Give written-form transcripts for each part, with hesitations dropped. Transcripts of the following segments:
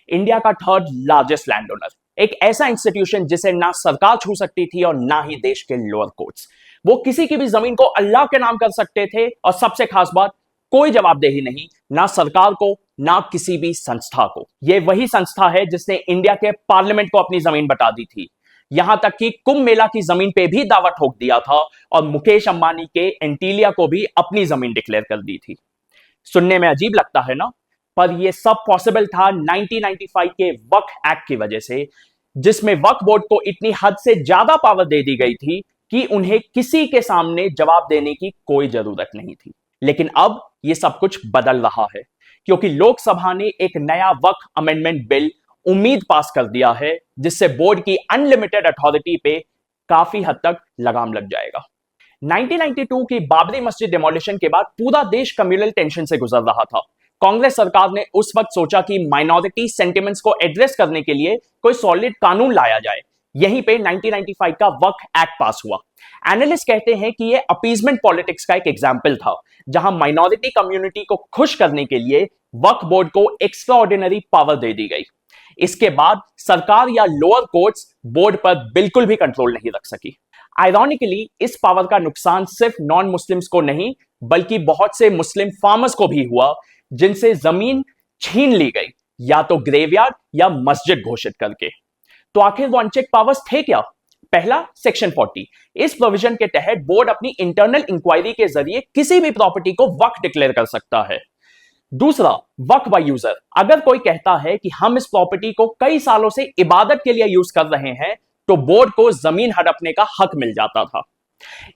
India का third largest land owner, एक ऐसा इंस्टीट्यूशन जिसे ना सरकार छू सकती थी और ना ही देश के लोअर कोर्ट्स। वो किसी की भी जमीन को अल्लाह के नाम कर सकते थे और सबसे खास बात, कोई जवाबदेही नहीं, ना सरकार को ना किसी भी संस्था को। यह वही संस्था है जिसने इंडिया के पार्लियामेंट को अपनी जमीन बता दी थी, यहां तक कि कुंभ मेला की जमीन पे भी दावा ठोक दिया था और मुकेश अंबानी के एंटीलिया को भी अपनी जमीन डिक्लेयर कर दी थी। सुनने में अजीब लगता है ना, पर यह सब पॉसिबल था 1995 के वक्फ एक्ट की वजह से, जिसमें वक्फ बोर्ड को इतनी हद से ज्यादा पावर दे दी गई थी कि उन्हें किसी के सामने जवाब देने की कोई जरूरत नहीं थी। लेकिन अब यह सब कुछ बदल रहा है, क्योंकि लोकसभा ने एक नया वक्फ अमेंडमेंट बिल उम्मीद पास कर दिया है, जिससे बोर्ड की अनलिमिटेड अथॉरिटी पे काफी हद तक लगाम लग जाएगा। 1992 की बाबरी मस्जिद डिमोलिशन के बाद पूरा देश कम्युनल टेंशन से गुजर रहा था। कांग्रेस सरकार ने उस वक्त सोचा कि माइनॉरिटी सेंटिमेंट्स को एड्रेस करने के लिए कोई सॉलिड कानून लाया जाए। यहीं पे 1995 का वक्फ एक्ट पास हुआ। एनालिस्ट कहते हैं कि यह अपीजमेंट पॉलिटिक्स का एक एग्जाम्पल था, जहां माइनॉरिटी कम्युनिटी को खुश करने के लिए वक्फ बोर्ड को एक्स्ट्राऑर्डिनरी पावर दे दी गई। इसके बाद सरकार या लोअर कोर्ट्स बोर्ड पर बिल्कुल भी कंट्रोल नहीं रख सकी। आयरॉनिकली इस पावर का नुकसान सिर्फ नॉन मुस्लिम्स को नहीं, बल्कि बहुत से मुस्लिम फार्मर्स को भी हुआ, जिनसे जमीन छीन ली गई, या तो ग्रेवयार्ड या मस्जिद घोषित करके। तो आखिर वो अनचेक पावर्स थे क्या? पहला, सेक्शन 40। इस प्रोविजन के तहत बोर्ड अपनी इंटरनल इंक्वायरी के जरिए किसी भी प्रॉपर्टी को वक्फ डिक्लेयर कर सकता है। दूसरा, वक्फ बाय यूजर। अगर कोई कहता है कि हम इस प्रॉपर्टी को कई सालों से इबादत के लिए यूज कर रहे हैं, तो बोर्ड को जमीन हड़पने का हक मिल जाता था।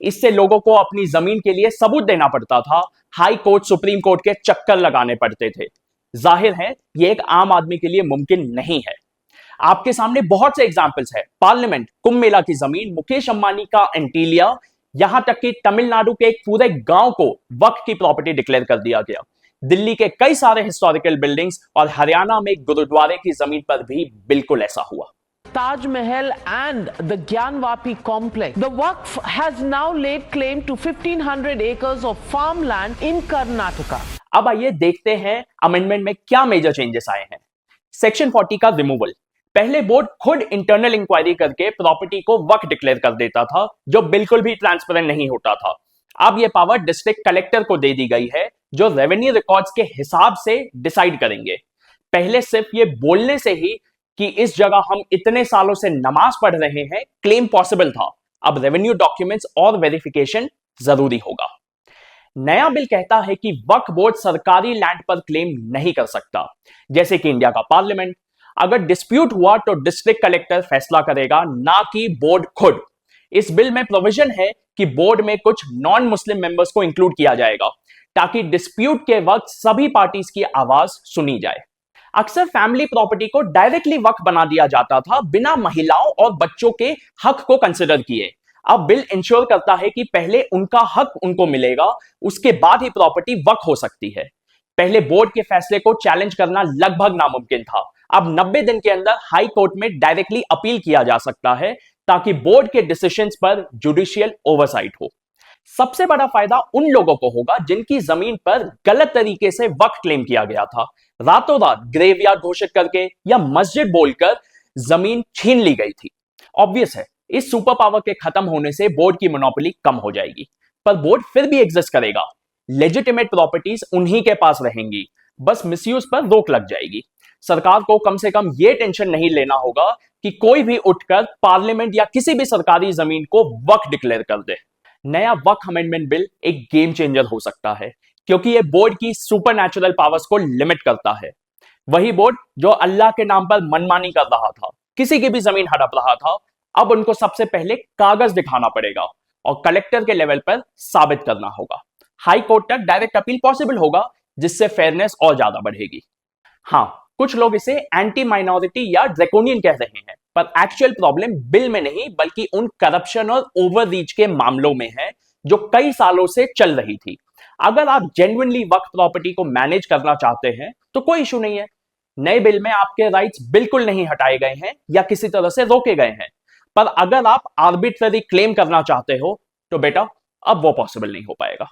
इससे लोगों को अपनी जमीन के लिए सबूत देना पड़ता था, हाई कोर्ट, सुप्रीम कोर्ट के चक्कर लगाने पड़ते थे। जाहिर है यह एक आम आदमी के लिए मुमकिन नहीं है। आपके सामने बहुत से एग्जाम्पल्स है। पार्लियामेंट, कुंभ मेला की जमीन, मुकेश अंबानी का एंटीलिया, यहां तक कि तमिलनाडु के एक पूरे गांव को वक्फ की प्रॉपर्टी डिक्लेयर कर दिया गया। दिल्ली के कई सारे हिस्टोरिकल बिल्डिंग्स और हरियाणा में गुरुद्वारे की जमीन पर भी बिल्कुल ऐसा हुआ। Taj Mahal and the Gyanvapi complex. The Waqf has now laid claim to 1500 acres of farmland in Karnataka. अब आइए देखते हैं अमेंडमेंट में क्या मेजर चेंजेस आए हैं। सेक्शन 40 का रिमूवल। पहले बोर्ड खुद इंटरनल इंक्वायरी करके प्रॉपर्टी को वक्फ डिक्लेयर कर देता था, जो बिल्कुल भी ट्रांसपेरेंट नहीं होता था। अब यह पावर डिस्ट्रिक्ट कलेक्टर को दे दी गई है, जो रेवेन्यू रिकॉर्ड्स के हिसाब से डिसाइड करेंगे। पहले सिर्फ ये बोलने से ही कि इस जगह हम इतने सालों से नमाज पढ़ रहे हैं क्लेम पॉसिबल था। अब रेवेन्यू डॉक्यूमेंट्स और वेरिफिकेशन जरूरी होगा। नया बिल कहता है कि वक्फ बोर्ड सरकारी लैंड पर क्लेम नहीं कर सकता, जैसे कि इंडिया का पार्लियामेंट। अगर डिस्प्यूट हुआ तो डिस्ट्रिक्ट कलेक्टर फैसला करेगा, ना कि बोर्ड खुद। इस बिल में प्रोविजन है कि बोर्ड में कुछ नॉन मुस्लिम मेंबर्स को इंक्लूड किया जाएगा, ताकि डिस्प्यूट के वक्त सभी पार्टीज की आवाज सुनी जाए। अक्सर फैमिली प्रॉपर्टी को डायरेक्टली वक्फ बना दिया जाता था, बिना महिलाओं और बच्चों के हक को कंसिडर किए। अब बिल इंश्योर करता है कि पहले उनका हक उनको मिलेगा, उसके बाद ही प्रॉपर्टी वक्फ हो सकती है। पहले बोर्ड के फैसले को चैलेंज करना लगभग नामुमकिन था। अब 90 दिन के अंदर हाई कोर्ट में डायरेक्टली अपील किया जा सकता है, ताकि बोर्ड के डिसीजंस पर जुडिशियल ओवरसाइट हो। सबसे बड़ा फायदा उन लोगों को होगा जिनकी जमीन पर गलत तरीके से वक्फ क्लेम किया गया था। रातों रात ग्रेवयार्ड घोषित करके या मस्जिद बोलकर जमीन छीन ली गई थी। ऑब्वियस है, इस सुपर पावर के खत्म होने से बोर्ड की मोनोपोली कम हो जाएगी, पर बोर्ड फिर भी एग्जिस्ट करेगा। लेजिटिमेट प्रॉपर्टीज उन्हीं के पास रहेंगी, बस मिसयूज पर रोक लग जाएगी। सरकार को कम से कम यह टेंशन नहीं लेना होगा कि कोई भी उठकर पार्लियामेंट या किसी भी सरकारी जमीन को वक्फ डिक्लेयर कर दे। नया वक्फ अमेंडमेंट बिल एक गेम चेंजर हो सकता है, क्योंकि यह बोर्ड की सुपरनैचुरल पावर्स को लिमिट करता है। वही बोर्ड जो अल्लाह के नाम पर मनमानी कर रहा था, किसी की भी जमीन हड़प रहा था, अब उनको सबसे पहले कागज दिखाना पड़ेगा और कलेक्टर के लेवल पर साबित करना होगा। हाई कोर्ट तक डायरेक्ट अपील पॉसिबल होगा, जिससे फेयरनेस और ज्यादा बढ़ेगी। हाँ, कुछ लोग इसे एंटी माइनॉरिटी या ड्रैकोनियन कह रहे हैं, पर एक्चुअल प्रॉब्लम बिल में नहीं, बल्कि उन करप्शन और ओवररीच के मामलों में है, जो कई सालों से चल रही थी। अगर आप जेन्युइनली वक्फ प्रॉपर्टी को मैनेज करना चाहते हैं तो कोई इशू नहीं है। नए बिल में आपके राइट्स बिल्कुल नहीं हटाए गए हैं या किसी तरह से रोके गए हैं, पर अगर आप आर्बिट्ररी क्लेम करना चाहते हो तो बेटा अब वो पॉसिबल नहीं हो पाएगा।